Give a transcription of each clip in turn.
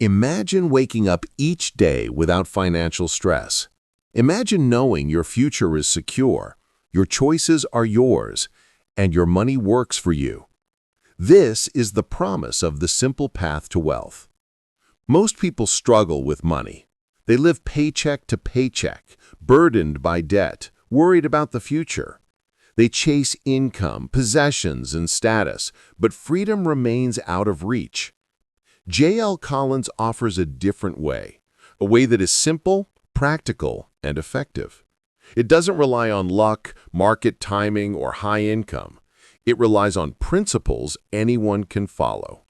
Imagine waking up each day without financial stress. Imagine knowing your future is secure, your choices are yours, and your money works for you. This is the promise of the simple path to wealth. Most people struggle with money. They live paycheck to paycheck, burdened by debt, worried about the future. They chase income, possessions, and status, but freedom remains out of reach. J.L. Collins offers a different way, a way that is simple, practical, and effective. It doesn't rely on luck, market timing, or high income. It relies on principles anyone can follow.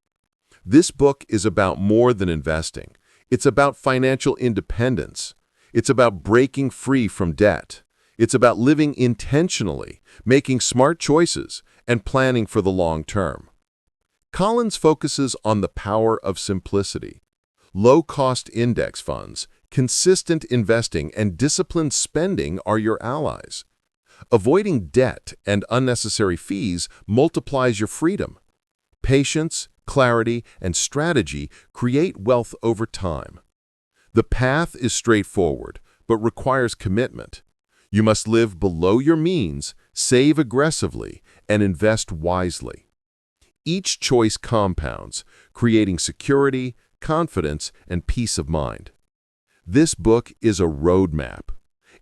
This book is about more than investing. It's about financial independence. It's about breaking free from debt. It's about living intentionally, making smart choices, and planning for the long term. Collins focuses on the power of simplicity. Low-cost index funds, consistent investing, and disciplined spending are your allies. Avoiding debt and unnecessary fees multiplies your freedom. Patience, clarity, and strategy create wealth over time. The path is straightforward, but requires commitment. You must live below your means, save aggressively, and invest wisely. Each choice compounds, creating security, confidence, and peace of mind. This book is a roadmap.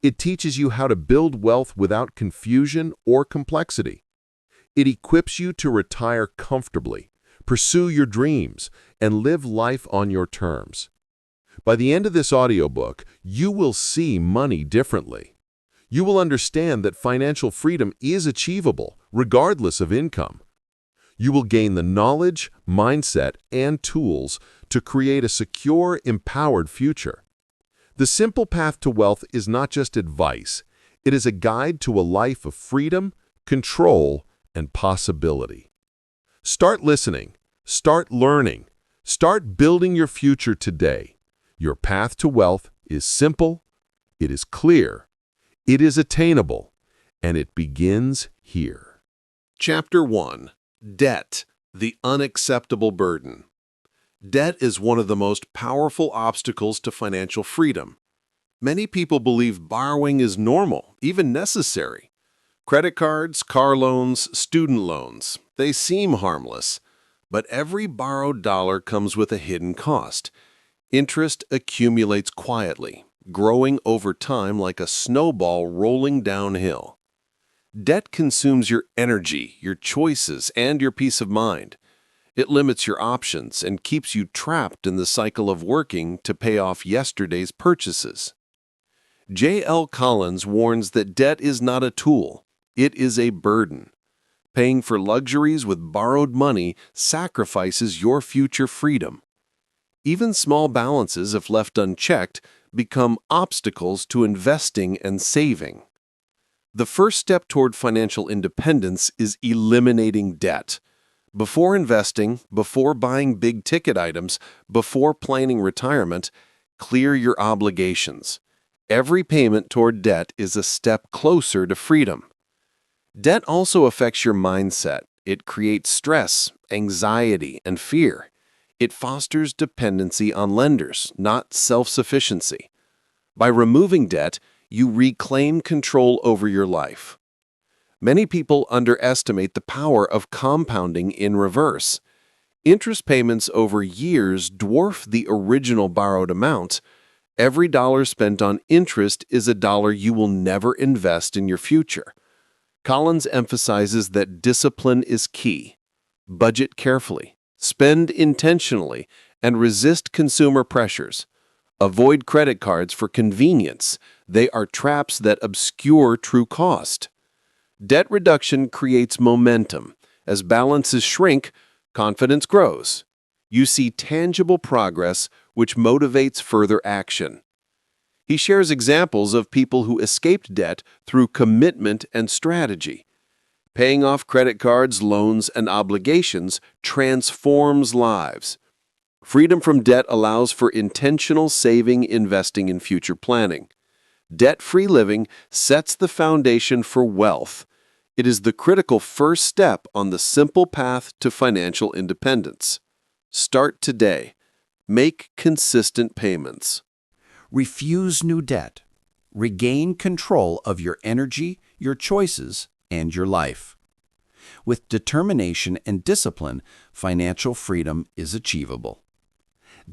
It teaches you how to build wealth without confusion or complexity. It equips you to retire comfortably, pursue your dreams, and live life on your terms. By the end of this audiobook, you will see money differently. You will understand that financial freedom is achievable, regardless of income. You will gain the knowledge, mindset, and tools to create a secure, empowered future. The simple path to wealth is not just advice. It is a guide to a life of freedom, control, and possibility. Start listening. Start learning. Start building your future today. Your path to wealth is simple, it is clear, it is attainable, and it begins here. Chapter 1. Debt, the unacceptable burden. Debt is one of the most powerful obstacles to financial freedom. Many people believe borrowing is normal, even necessary. Credit cards, car loans, student loans, they seem harmless. But every borrowed dollar comes with a hidden cost. Interest accumulates quietly, growing over time like a snowball rolling downhill. Debt consumes your energy, your choices, and your peace of mind. It limits your options and keeps you trapped in the cycle of working to pay off yesterday's purchases. J.L. Collins warns that debt is not a tool, it is a burden. Paying for luxuries with borrowed money sacrifices your future freedom. Even small balances, if left unchecked, become obstacles to investing and saving. The first step toward financial independence is eliminating debt. Before investing, before buying big-ticket items, before planning retirement, clear your obligations. Every payment toward debt is a step closer to freedom. Debt also affects your mindset. It creates stress, anxiety, and fear. It fosters dependency on lenders, not self-sufficiency. By removing debt, you reclaim control over your life. Many people underestimate the power of compounding in reverse. Interest payments over years dwarf the original borrowed amount. Every dollar spent on interest is a dollar you will never invest in your future. Collins emphasizes that discipline is key. Budget carefully, spend intentionally, and resist consumer pressures. Avoid credit cards for convenience. They are traps that obscure true cost. Debt reduction creates momentum. As balances shrink, confidence grows. You see tangible progress, which motivates further action. He shares examples of people who escaped debt through commitment and strategy. Paying off credit cards, loans, and obligations transforms lives. Freedom from debt allows for intentional saving, investing, and future planning. Debt-free living sets the foundation for wealth. It is the critical first step on the simple path to financial independence. Start today. Make consistent payments. Refuse new debt. Regain control of your energy, your choices, and your life. With determination and discipline, financial freedom is achievable.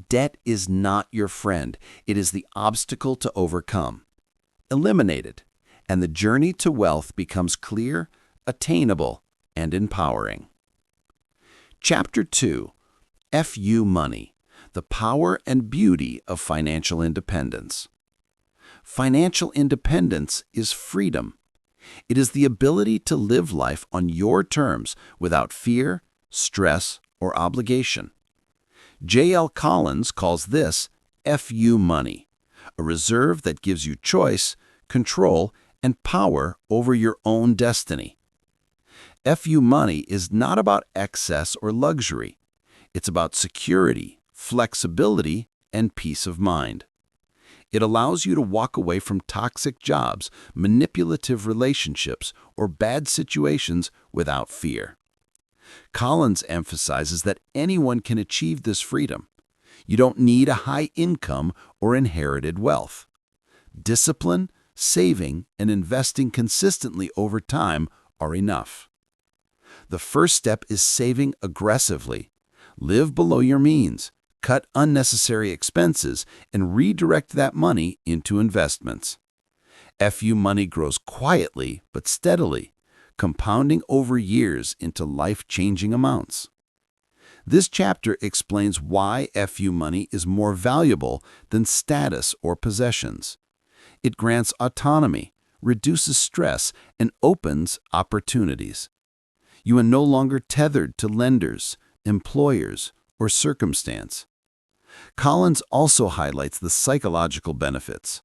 Debt is not your friend. It is the obstacle to overcome. Eliminate it, and the journey to wealth becomes clear, attainable, and empowering. Chapter 2. FU Money, the Power and Beauty of Financial Independence. Financial independence is freedom. It is the ability to live life on your terms without fear, stress, or obligation. J.L. Collins calls this FU money, a reserve that gives you choice, control, and power over your own destiny. FU money is not about excess or luxury. It's about security, flexibility, and peace of mind. It allows you to walk away from toxic jobs, manipulative relationships, or bad situations without fear. Collins emphasizes that anyone can achieve this freedom. You don't need a high income or inherited wealth. Discipline, saving, and investing consistently over time are enough. The first step is saving aggressively. Live below your means, cut unnecessary expenses, and redirect that money into investments. FU money grows quietly but steadily, compounding over years into life-changing amounts. This chapter explains why FU money is more valuable than status or possessions. It grants autonomy, reduces stress, and opens opportunities. You are no longer tethered to lenders, employers, or circumstance. Collins also highlights the psychological benefits.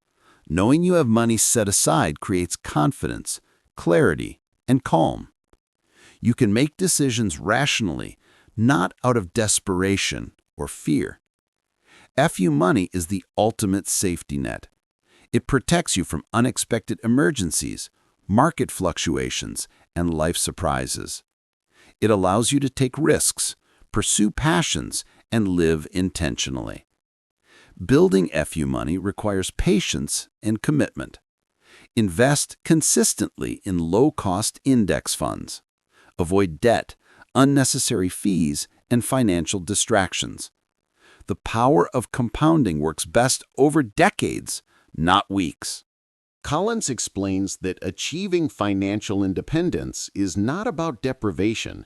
Knowing you have money set aside creates confidence, clarity, and calm. You can make decisions rationally, not out of desperation or fear. FU money is the ultimate safety net. It protects you from unexpected emergencies, market fluctuations, and life surprises. It allows you to take risks, pursue passions, and live intentionally. Building FU money requires patience and commitment. Invest consistently in low-cost index funds. Avoid debt, unnecessary fees, and financial distractions. The power of compounding works best over decades, not weeks. Collins explains that achieving financial independence is not about deprivation,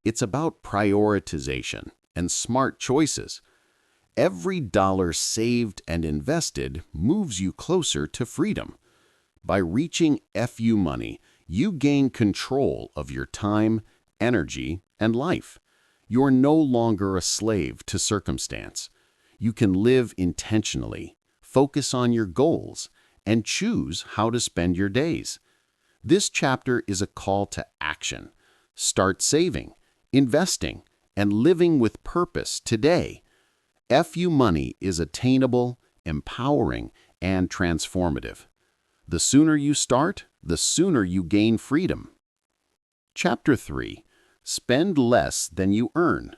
it's about prioritization and smart choices. Every dollar saved and invested moves you closer to freedom. By reaching FU money, you gain control of your time, energy, and life. You're no longer a slave to circumstance. You can live intentionally, focus on your goals, and choose how to spend your days. This chapter is a call to action. Start saving, investing, and living with purpose today. FU money is attainable, empowering, and transformative. The sooner you start, the sooner you gain freedom. Chapter 3. Spend less than you earn.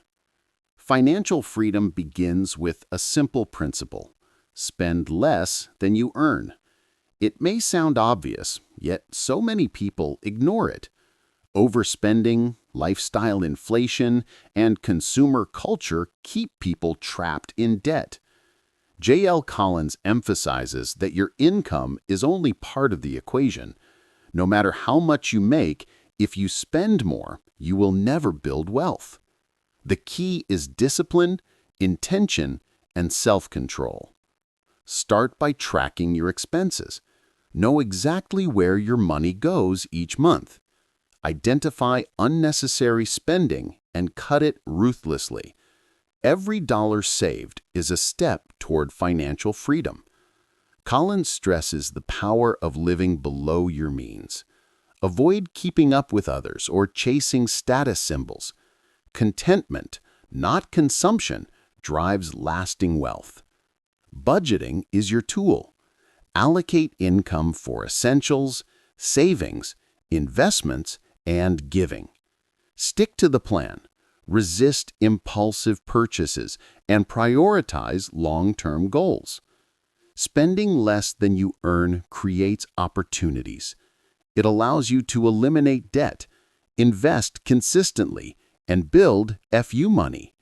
Financial freedom begins with a simple principle. Spend less than you earn. It may sound obvious, yet so many people ignore it. Overspending, lifestyle inflation, and consumer culture keep people trapped in debt. J.L. Collins emphasizes that your income is only part of the equation. No matter how much you make, if you spend more, you will never build wealth. The key is discipline, intention, and self-control. Start by tracking your expenses. Know exactly where your money goes each month. Identify unnecessary spending and cut it ruthlessly. Every dollar saved is a step toward financial freedom. Collins stresses the power of living below your means. Avoid keeping up with others or chasing status symbols. Contentment, not consumption, drives lasting wealth. Budgeting is your tool. Allocate income for essentials, savings, investments, and giving. Stick to the plan. resist impulsive purchases, and prioritize long-term goals. Spending less than you earn creates opportunities. It allows you to eliminate debt, invest consistently, and build FU money.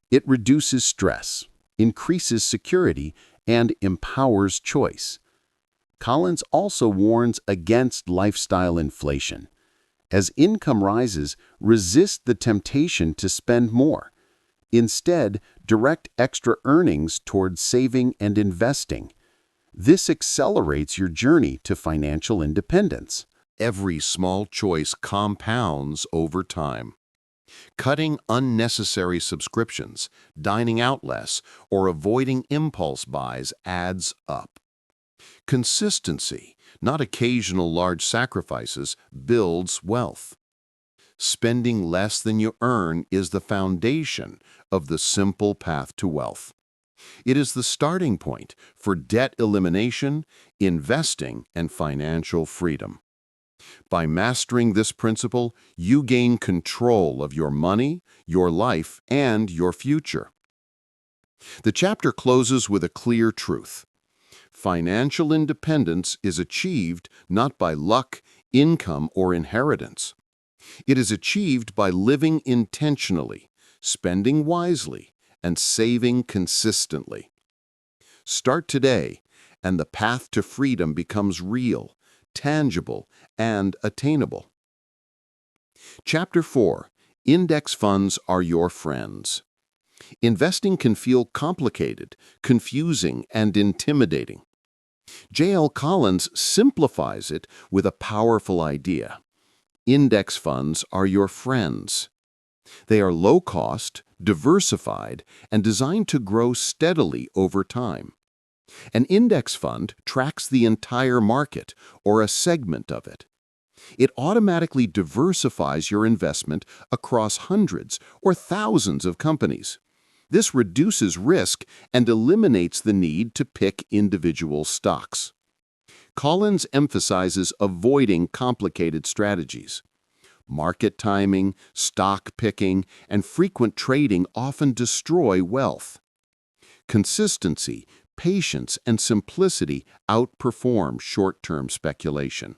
It reduces stress, increases security, and empowers choice. Collins also warns against lifestyle inflation. As income rises, resist the temptation to spend more. Instead, direct extra earnings towards saving and investing. This accelerates your journey to financial independence. Every small choice compounds over time. Cutting unnecessary subscriptions, dining out less, or avoiding impulse buys adds up. Consistency, not occasional large sacrifices, builds wealth. Spending less than you earn is the foundation of the simple path to wealth. It is the starting point for debt elimination, investing, and financial freedom. By mastering this principle, you gain control of your money, your life, and your future. The chapter closes with a clear truth. Financial independence is achieved not by luck, income, or inheritance. It is achieved by living intentionally, spending wisely, and saving consistently. Start today, and the path to freedom becomes real, tangible, and attainable. Chapter 4. Index funds are your friends. Investing can feel complicated, confusing, and intimidating. J.L. Collins simplifies it with a powerful idea. Index funds are your friends. They are low-cost, diversified, and designed to grow steadily over time. An index fund tracks the entire market or a segment of it. It automatically diversifies your investment across hundreds or thousands of companies. This reduces risk and eliminates the need to pick individual stocks. Collins emphasizes avoiding complicated strategies. Market timing, stock picking, and frequent trading often destroy wealth. Consistency, patience, and simplicity outperform short-term speculation.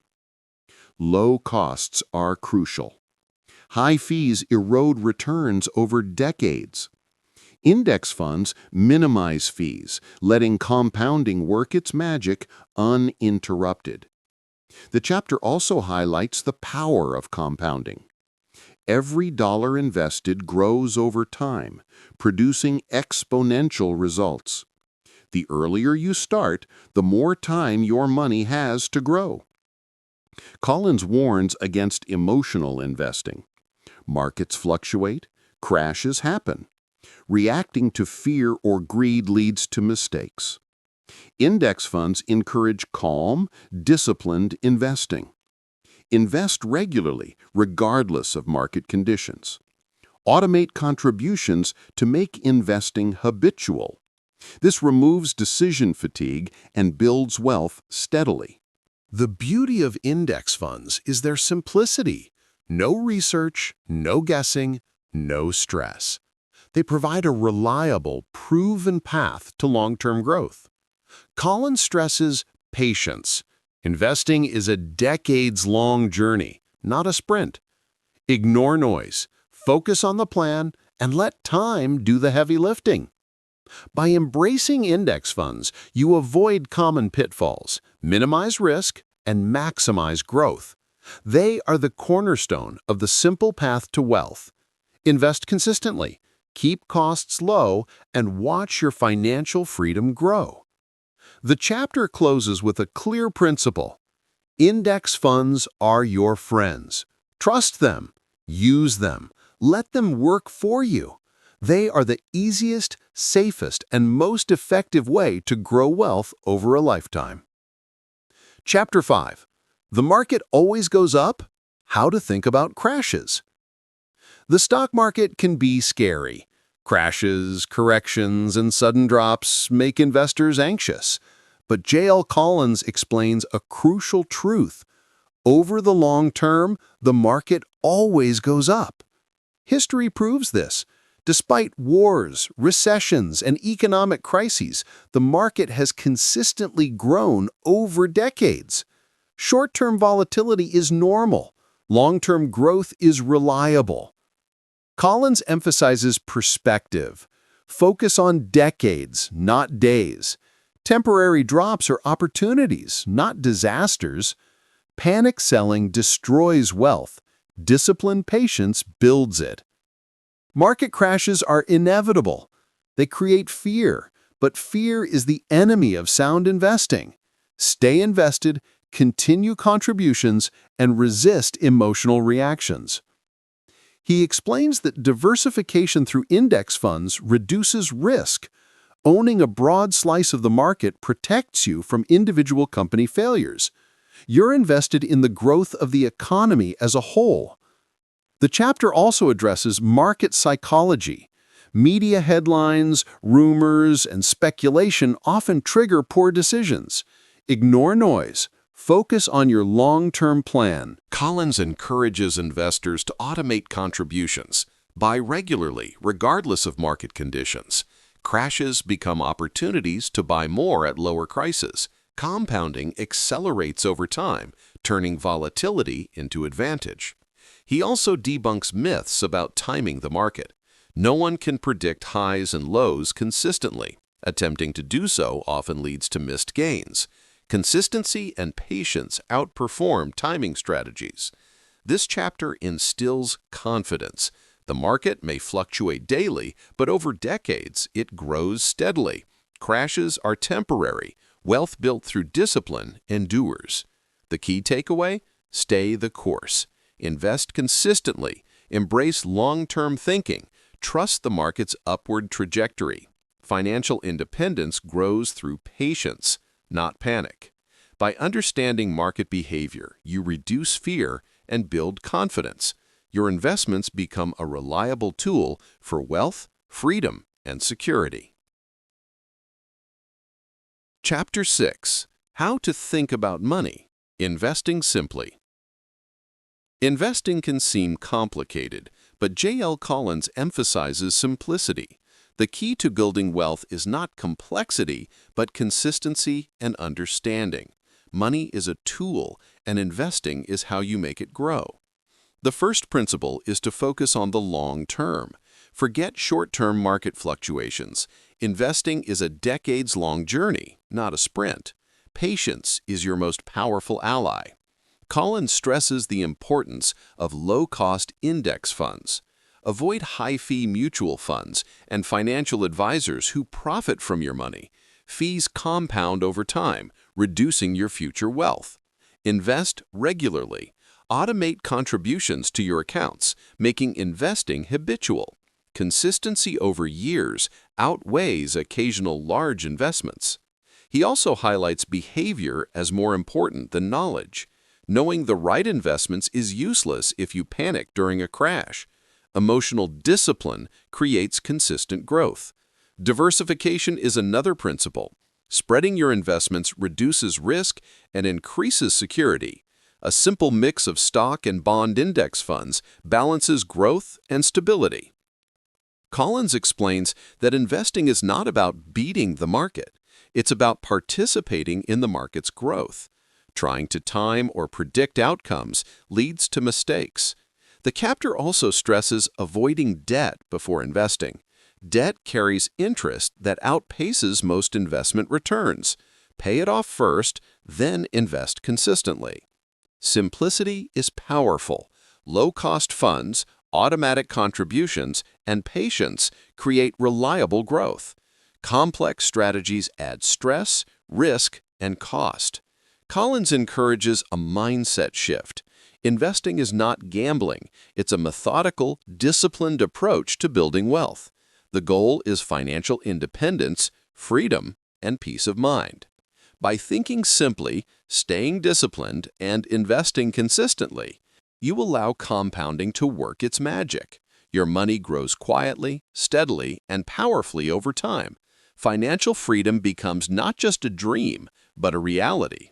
Low costs are crucial. High fees erode returns over decades. Index funds minimize fees, letting compounding work its magic uninterrupted. The chapter also highlights the power of compounding. Every dollar invested grows over time, producing exponential results. The earlier you start, the more time your money has to grow. Collins warns against emotional investing. Markets fluctuate, crashes happen. Reacting to fear or greed leads to mistakes. Index funds encourage calm, disciplined investing. Invest regularly, regardless of market conditions. Automate contributions to make investing habitual. This removes decision fatigue and builds wealth steadily. The beauty of index funds is their simplicity. No research, no guessing, no stress. They provide a reliable, proven path to long-term growth. Collins stresses patience. Investing is a decades-long journey, not a sprint. Ignore noise, focus on the plan, and let time do the heavy lifting. By embracing index funds, you avoid common pitfalls, minimize risk, and maximize growth. They are the cornerstone of the simple path to wealth. Invest consistently, keep costs low, and watch your financial freedom grow. The chapter closes with a clear principle. Index funds are your friends. Trust them. Use them. Let them work for you. They are the easiest, safest, and most effective way to grow wealth over a lifetime. Chapter 5. The market always goes up? How to think about crashes. The stock market can be scary. Crashes, corrections, and sudden drops make investors anxious. But J.L. Collins explains a crucial truth. Over the long term, the market always goes up. History proves this. Despite wars, recessions, and economic crises, the market has consistently grown over decades. Short-term volatility is normal. Long-term growth is reliable. Collins emphasizes perspective. Focus on decades, not days. Temporary drops are opportunities, not disasters. Panic selling destroys wealth. Disciplined patience builds it. Market crashes are inevitable. They create fear, but fear is the enemy of sound investing. Stay invested, continue contributions, and resist emotional reactions. He explains that diversification through index funds reduces risk. Owning a broad slice of the market protects you from individual company failures. You're invested in the growth of the economy as a whole. The chapter also addresses market psychology. Media headlines, rumors, and speculation often trigger poor decisions. Ignore noise. Focus on your long-term plan. Collins encourages investors to automate contributions. Buy regularly, regardless of market conditions. Crashes become opportunities to buy more at lower prices. Compounding accelerates over time, turning volatility into advantage. He also debunks myths about timing the market. No one can predict highs and lows consistently. Attempting to do so often leads to missed gains. Consistency and patience outperform timing strategies. This chapter instills confidence. The market may fluctuate daily, but over decades it grows steadily. Crashes are temporary. Wealth built through discipline endures. The key takeaway? Stay the course. Invest consistently. Embrace long-term thinking. Trust the market's upward trajectory. Financial independence grows through patience, not panic. By understanding market behavior, you reduce fear and build confidence. Your investments become a reliable tool for wealth, freedom, and security. Chapter 6. How to Think About Money. Investing Simply. Investing can seem complicated, but J.L. Collins emphasizes simplicity. The key to building wealth is not complexity, but consistency and understanding. Money is a tool, and investing is how you make it grow. The first principle is to focus on the long term. Forget short-term market fluctuations. Investing is a decades-long journey, not a sprint. Patience is your most powerful ally. Collins stresses the importance of low-cost index funds. Avoid high-fee mutual funds and financial advisors who profit from your money. Fees compound over time, reducing your future wealth. Invest regularly. Automate contributions to your accounts, making investing habitual. Consistency over years outweighs occasional large investments. He also highlights behavior as more important than knowledge. Knowing the right investments is useless if you panic during a crash. Emotional discipline creates consistent growth. Diversification is another principle. Spreading your investments reduces risk and increases security. A simple mix of stock and bond index funds balances growth and stability. Collins explains that investing is not about beating the market. It's about participating in the market's growth. Trying to time or predict outcomes leads to mistakes. The chapter also stresses avoiding debt before investing. Debt carries interest that outpaces most investment returns. Pay it off first, then invest consistently. Simplicity is powerful. Low-cost funds, automatic contributions, and patience create reliable growth. Complex strategies add stress, risk, and cost. Collins encourages a mindset shift. Investing is not gambling. It's a methodical, disciplined approach to building wealth. The goal is financial independence, freedom, and peace of mind. By thinking simply, staying disciplined, and investing consistently, you allow compounding to work its magic. Your money grows quietly, steadily, and powerfully over time. Financial freedom becomes not just a dream, but a reality.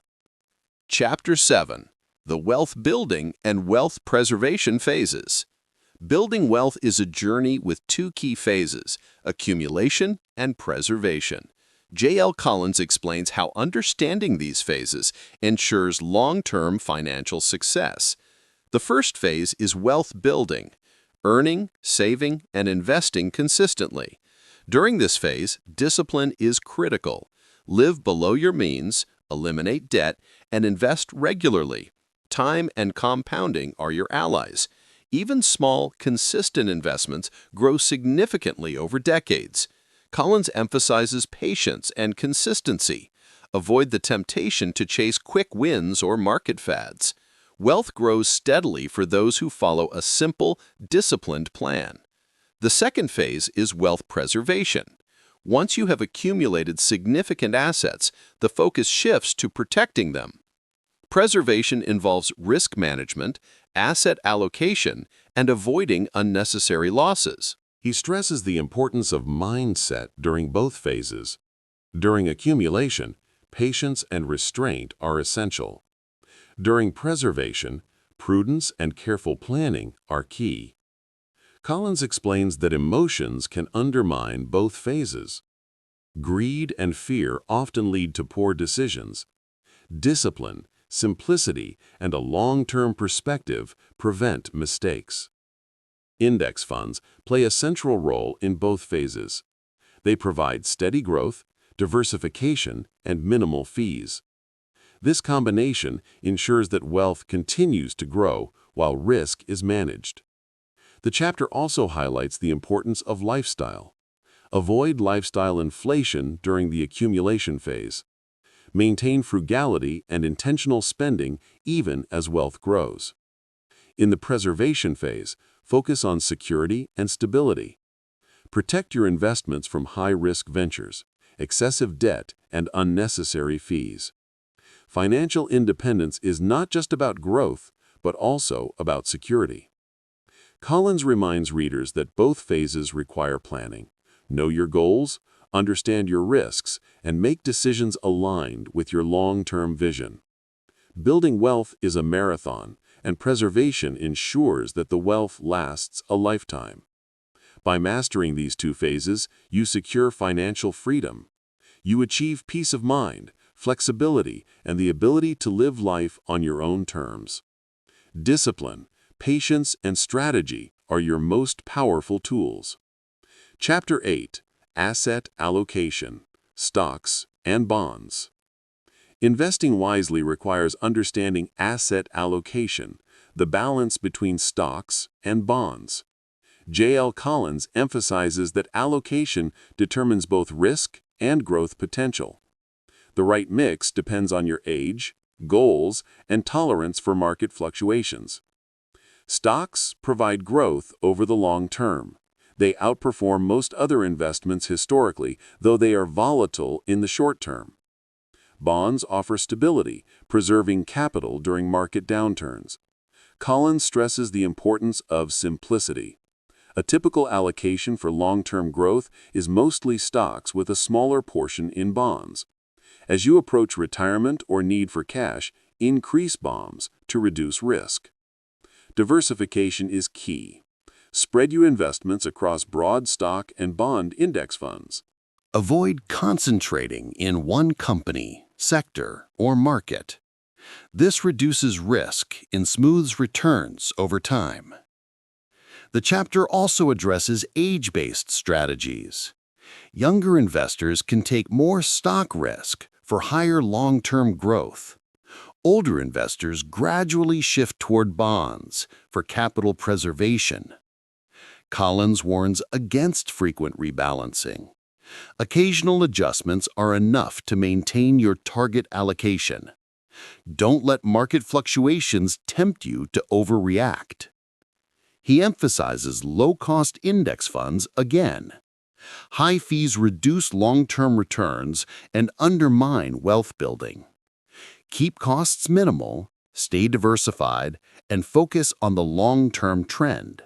Chapter 7. The Wealth Building and Wealth Preservation Phases. Building wealth is a journey with two key phases, accumulation and preservation. J.L. Collins explains how understanding these phases ensures long-term financial success. The first phase is wealth building, earning, saving, and investing consistently. During this phase, discipline is critical. Live below your means, eliminate debt, and invest regularly. Time and compounding are your allies. Even small, consistent investments grow significantly over decades. Collins emphasizes patience and consistency. Avoid the temptation to chase quick wins or market fads. Wealth grows steadily for those who follow a simple, disciplined plan. The second phase is wealth preservation. Once you have accumulated significant assets, the focus shifts to protecting them. Preservation involves risk management, asset allocation, and avoiding unnecessary losses. He stresses the importance of mindset during both phases. During accumulation, patience and restraint are essential. During preservation, prudence and careful planning are key. Collins explains that emotions can undermine both phases. Greed and fear often lead to poor decisions. Discipline, simplicity, and a long-term perspective prevent mistakes. Index funds play a central role in both phases. They provide steady growth, diversification, and minimal fees. This combination ensures that wealth continues to grow while risk is managed. The chapter also highlights the importance of lifestyle. Avoid lifestyle inflation during the accumulation phase. Maintain frugality and intentional spending even as wealth grows. In the preservation phase, focus on security and stability. Protect your investments from high-risk ventures, excessive debt, and unnecessary fees. Financial independence is not just about growth, but also about security. Collins reminds readers that both phases require planning. Know your goals, understand your risks, and make decisions aligned with your long-term vision. Building wealth is a marathon, and preservation ensures that the wealth lasts a lifetime. By mastering these two phases, you secure financial freedom. You achieve peace of mind, flexibility, and the ability to live life on your own terms. Discipline, patience, and strategy are your most powerful tools. Chapter 8: Asset Allocation, Stocks and Bonds. Investing wisely requires understanding asset allocation, the balance between stocks and bonds. J.L. Collins emphasizes that allocation determines both risk and growth potential. The right mix depends on your age, goals, and tolerance for market fluctuations. Stocks provide growth over the long term. They outperform most other investments historically, though they are volatile in the short term. Bonds offer stability, preserving capital during market downturns. Collins stresses the importance of simplicity. A typical allocation for long-term growth is mostly stocks with a smaller portion in bonds. As you approach retirement or need for cash, increase bonds to reduce risk. Diversification is key. Spread your investments across broad stock and bond index funds. Avoid concentrating in one company, sector, or market. This reduces risk and smooths returns over time. The chapter also addresses age-based strategies. Younger investors can take more stock risk for higher long-term growth. Older investors gradually shift toward bonds for capital preservation. Collins warns against frequent rebalancing. Occasional adjustments are enough to maintain your target allocation. Don't let market fluctuations tempt you to overreact. He emphasizes low-cost index funds again. High fees reduce long-term returns and undermine wealth building. Keep costs minimal, stay diversified, and focus on the long-term trend.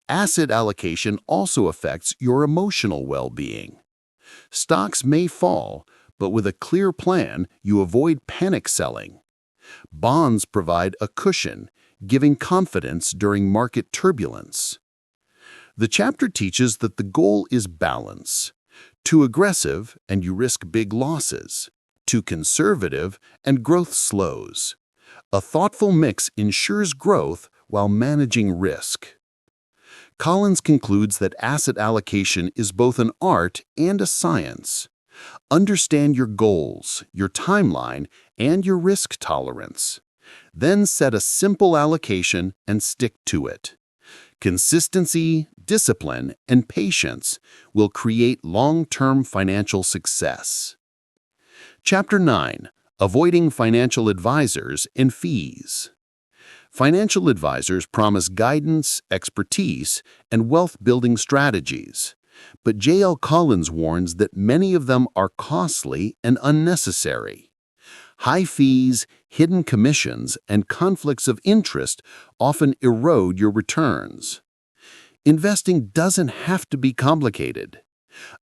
Asset allocation also affects your emotional well-being. Stocks may fall, but with a clear plan, you avoid panic selling. Bonds provide a cushion, giving confidence during market turbulence. The chapter teaches that the goal is balance. Too aggressive and you risk big losses. Too conservative and growth slows. A thoughtful mix ensures growth while managing risk. Collins concludes that asset allocation is both an art and a science. Understand your goals, your timeline, and your risk tolerance. Then set a simple allocation and stick to it. Consistency, discipline, and patience will create long-term financial success. Chapter 9. Avoiding Financial Advisors and Fees. Financial advisors promise guidance, expertise, and wealth-building strategies. But J.L. Collins warns that many of them are costly and unnecessary. High fees, hidden commissions, and conflicts of interest often erode your returns. Investing doesn't have to be complicated.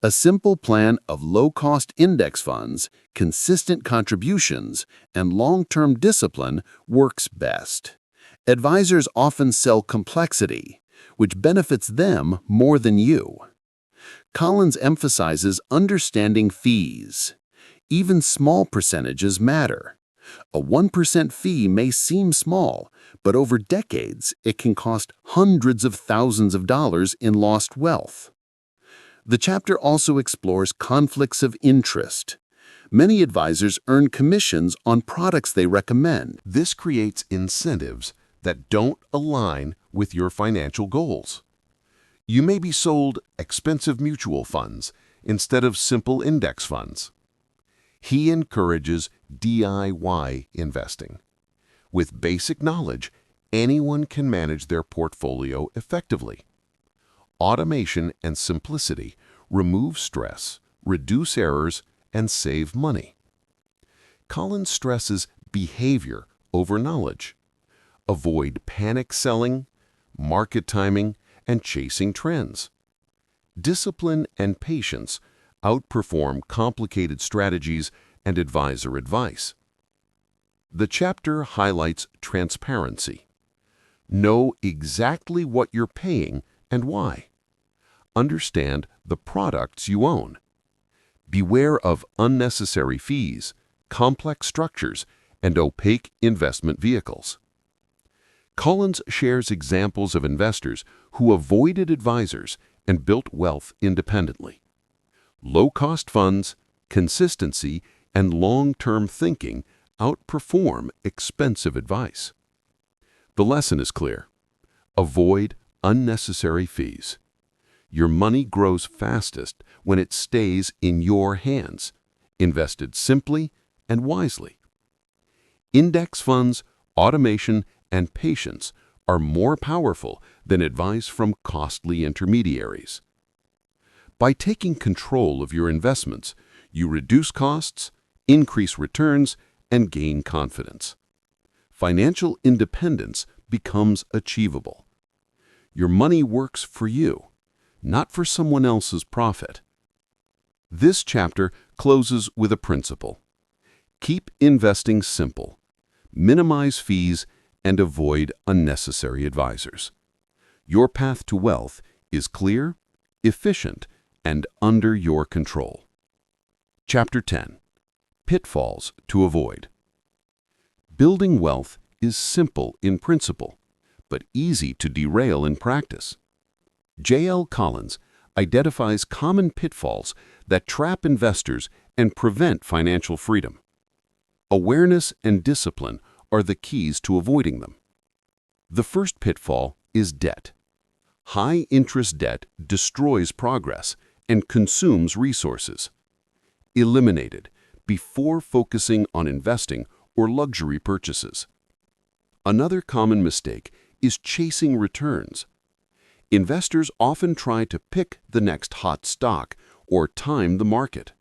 A simple plan of low-cost index funds, consistent contributions, and long-term discipline works best. Advisors often sell complexity, which benefits them more than you. Collins emphasizes understanding fees. Even small percentages matter. A 1% fee may seem small, but over decades it can cost hundreds of thousands of dollars in lost wealth. The chapter also explores conflicts of interest. Many advisors earn commissions on products they recommend. This creates incentives that don't align with your financial goals. You may be sold expensive mutual funds instead of simple index funds. He encourages DIY investing. With basic knowledge, anyone can manage their portfolio effectively. Automation and simplicity remove stress, reduce errors, and save money. Collins stresses behavior over knowledge. Avoid panic selling, market timing, and chasing trends. Discipline and patience outperform complicated strategies and advisor advice. The chapter highlights transparency. Know exactly what you're paying and why. Understand the products you own. Beware of unnecessary fees, complex structures, and opaque investment vehicles. Collins shares examples of investors who avoided advisors and built wealth independently. Low-cost funds, consistency, and long-term thinking outperform expensive advice. The lesson is clear. Avoid unnecessary fees. Your money grows fastest when it stays in your hands, invested simply and wisely. Index funds, automation, and patience are more powerful than advice from costly intermediaries. By taking control of your investments, you reduce costs, increase returns, and gain confidence. Financial independence becomes achievable. Your money works for you, not for someone else's profit. This chapter closes with a principle. Keep investing simple. Minimize fees and avoid unnecessary advisors. Your path to wealth is clear, efficient, and under your control. Chapter 10. Pitfalls to avoid. Building wealth is simple in principle, but easy to derail in practice. J.L. Collins identifies common pitfalls that trap investors and prevent financial freedom. Awareness and discipline are the keys to avoiding them. The first pitfall is debt. High-interest debt destroys progress and consumes resources. Eliminate it before focusing on investing or luxury purchases. Another common mistake is chasing returns. Investors often try to pick the next hot stock or time the market.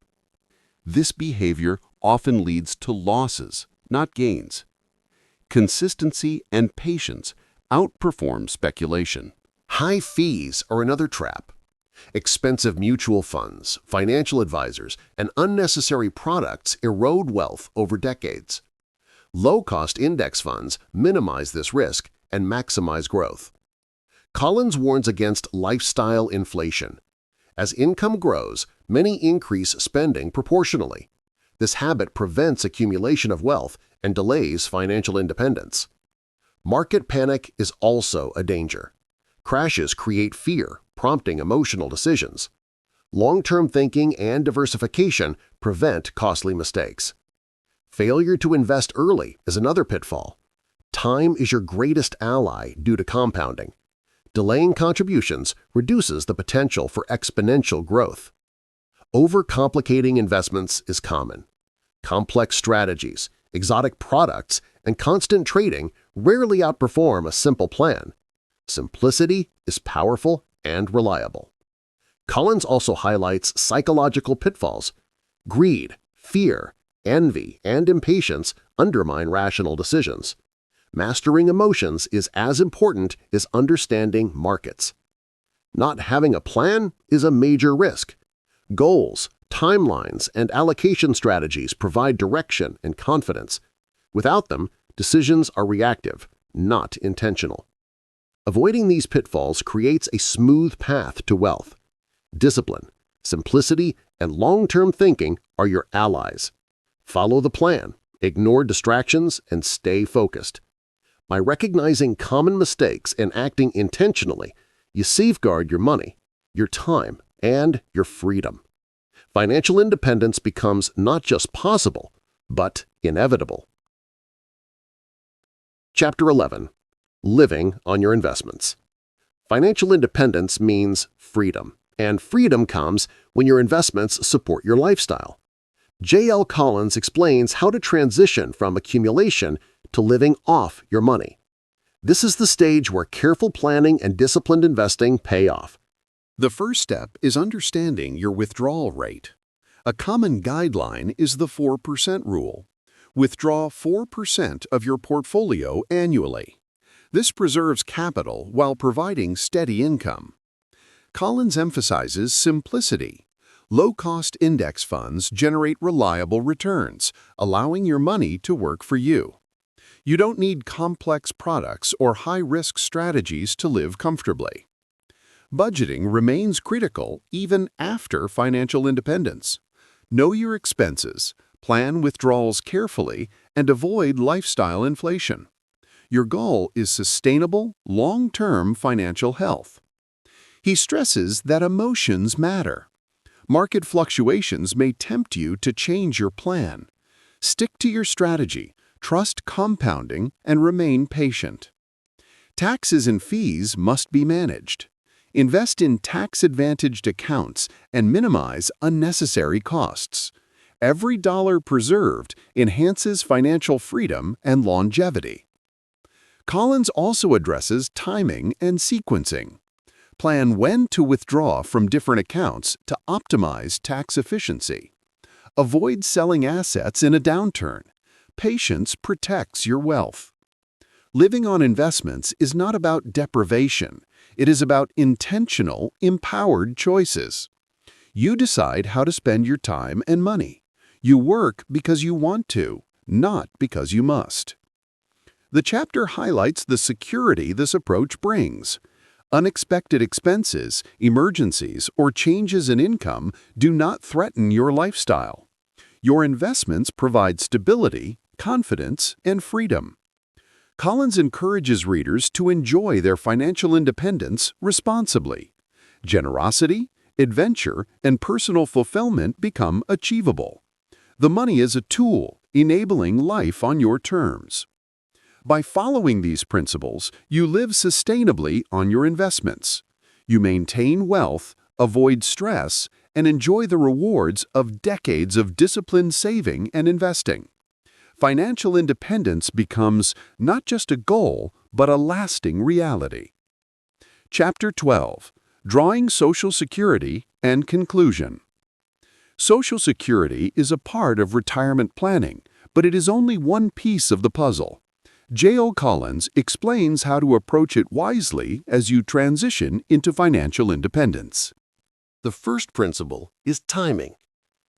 This behavior often leads to losses, not gains. Consistency and patience outperform speculation. High fees are another trap. Expensive mutual funds, financial advisors, and unnecessary products erode wealth over decades. Low-cost index funds minimize this risk and maximize growth. Collins warns against lifestyle inflation. As income grows, many increase spending proportionally. This habit prevents accumulation of wealth and delays financial independence. Market panic is also a danger. Crashes create fear, prompting emotional decisions. Long-term thinking and diversification prevent costly mistakes. Failure to invest early is another pitfall. Time is your greatest ally due to compounding. Delaying contributions reduces the potential for exponential growth. Overcomplicating investments is common. Complex strategies, exotic products, and constant trading rarely outperform a simple plan. Simplicity is powerful and reliable. Collins also highlights psychological pitfalls. Greed, fear, envy, and impatience undermine rational decisions. Mastering emotions is as important as understanding markets. Not having a plan is a major risk. Goals, timelines, and allocation strategies provide direction and confidence. Without them, decisions are reactive, not intentional. Avoiding these pitfalls creates a smooth path to wealth. Discipline, simplicity, and long-term thinking are your allies. Follow the plan, ignore distractions, and stay focused. By recognizing common mistakes and acting intentionally, you safeguard your money, your time, and your freedom. Financial independence becomes not just possible, but inevitable. Chapter 11. Living on your investments. Financial independence means freedom, and freedom comes when your investments support your lifestyle. J.L. Collins explains how to transition from accumulation to living off your money. This is the stage where careful planning and disciplined investing pay off. The first step is understanding your withdrawal rate. A common guideline is the 4% rule. Withdraw 4% of your portfolio annually. This preserves capital while providing steady income. Collins emphasizes simplicity. Low-cost index funds generate reliable returns, allowing your money to work for you. You don't need complex products or high-risk strategies to live comfortably. Budgeting remains critical even after financial independence. Know your expenses, plan withdrawals carefully, and avoid lifestyle inflation. Your goal is sustainable, long-term financial health. He stresses that emotions matter. Market fluctuations may tempt you to change your plan. Stick to your strategy, trust compounding, and remain patient. Taxes and fees must be managed. Invest in tax-advantaged accounts and minimize unnecessary costs. Every dollar preserved enhances financial freedom and longevity. Collins also addresses timing and sequencing. Plan when to withdraw from different accounts to optimize tax efficiency. Avoid selling assets in a downturn. Patience protects your wealth. Living on investments is not about deprivation. It is about intentional, empowered choices. You decide how to spend your time and money. You work because you want to, not because you must. The chapter highlights the security this approach brings. Unexpected expenses, emergencies, or changes in income do not threaten your lifestyle. Your investments provide stability, confidence, and freedom. Collins encourages readers to enjoy their financial independence responsibly. Generosity, adventure, and personal fulfillment become achievable. The money is a tool, enabling life on your terms. By following these principles, you live sustainably on your investments. You maintain wealth, avoid stress, and enjoy the rewards of decades of disciplined saving and investing. Financial independence becomes not just a goal, but a lasting reality. Chapter 12. Drawing Social Security and Conclusion. Social Security is a part of retirement planning, but it is only one piece of the puzzle. J.O. Collins explains how to approach it wisely as you transition into financial independence. The first principle is timing.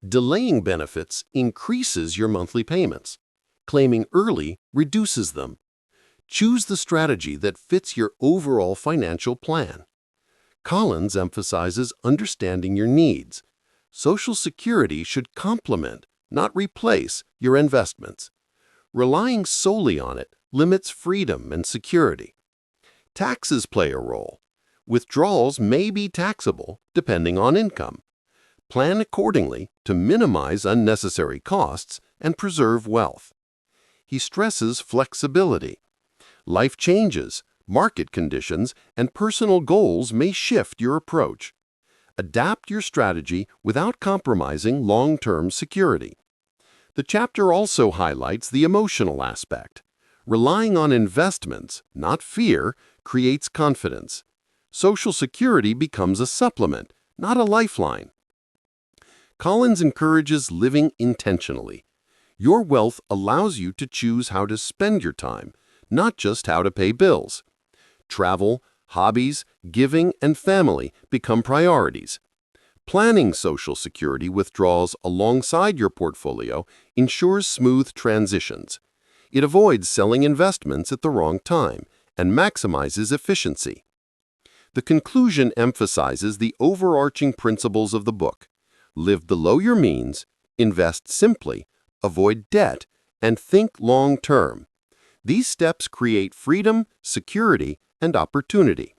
Delaying benefits increases your monthly payments. Claiming early reduces them. Choose the strategy that fits your overall financial plan. Collins emphasizes understanding your needs. Social Security should complement, not replace, your investments. Relying solely on it limits freedom and security. Taxes play a role. Withdrawals may be taxable depending on income. Plan accordingly to minimize unnecessary costs and preserve wealth. He stresses flexibility. Life changes, market conditions, and personal goals may shift your approach. Adapt your strategy without compromising long-term security. The chapter also highlights the emotional aspect. Relying on investments, not fear, creates confidence. Social Security becomes a supplement, not a lifeline. Collins encourages living intentionally. Your wealth allows you to choose how to spend your time, not just how to pay bills. Travel, hobbies, giving, and family become priorities. Planning Social Security withdrawals alongside your portfolio ensures smooth transitions. It avoids selling investments at the wrong time and maximizes efficiency. The conclusion emphasizes the overarching principles of the book. Live below your means, invest simply, avoid debt, and think long-term. These steps create freedom, security, and opportunity.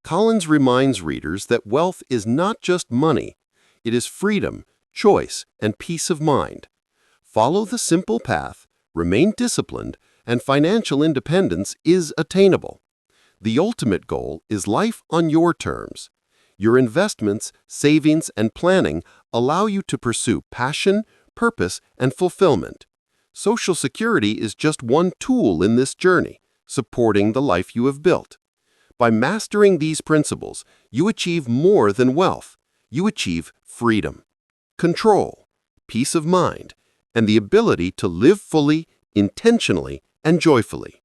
Collins reminds readers that wealth is not just money. It is freedom, choice, and peace of mind. Follow the simple path, remain disciplined, and financial independence is attainable. The ultimate goal is life on your terms. Your investments, savings, and planning allow you to pursue passion, purpose, and fulfillment. Social Security is just one tool in this journey, supporting the life you have built. By mastering these principles, you achieve more than wealth. You achieve freedom, control, peace of mind, and the ability to live fully, intentionally, and joyfully.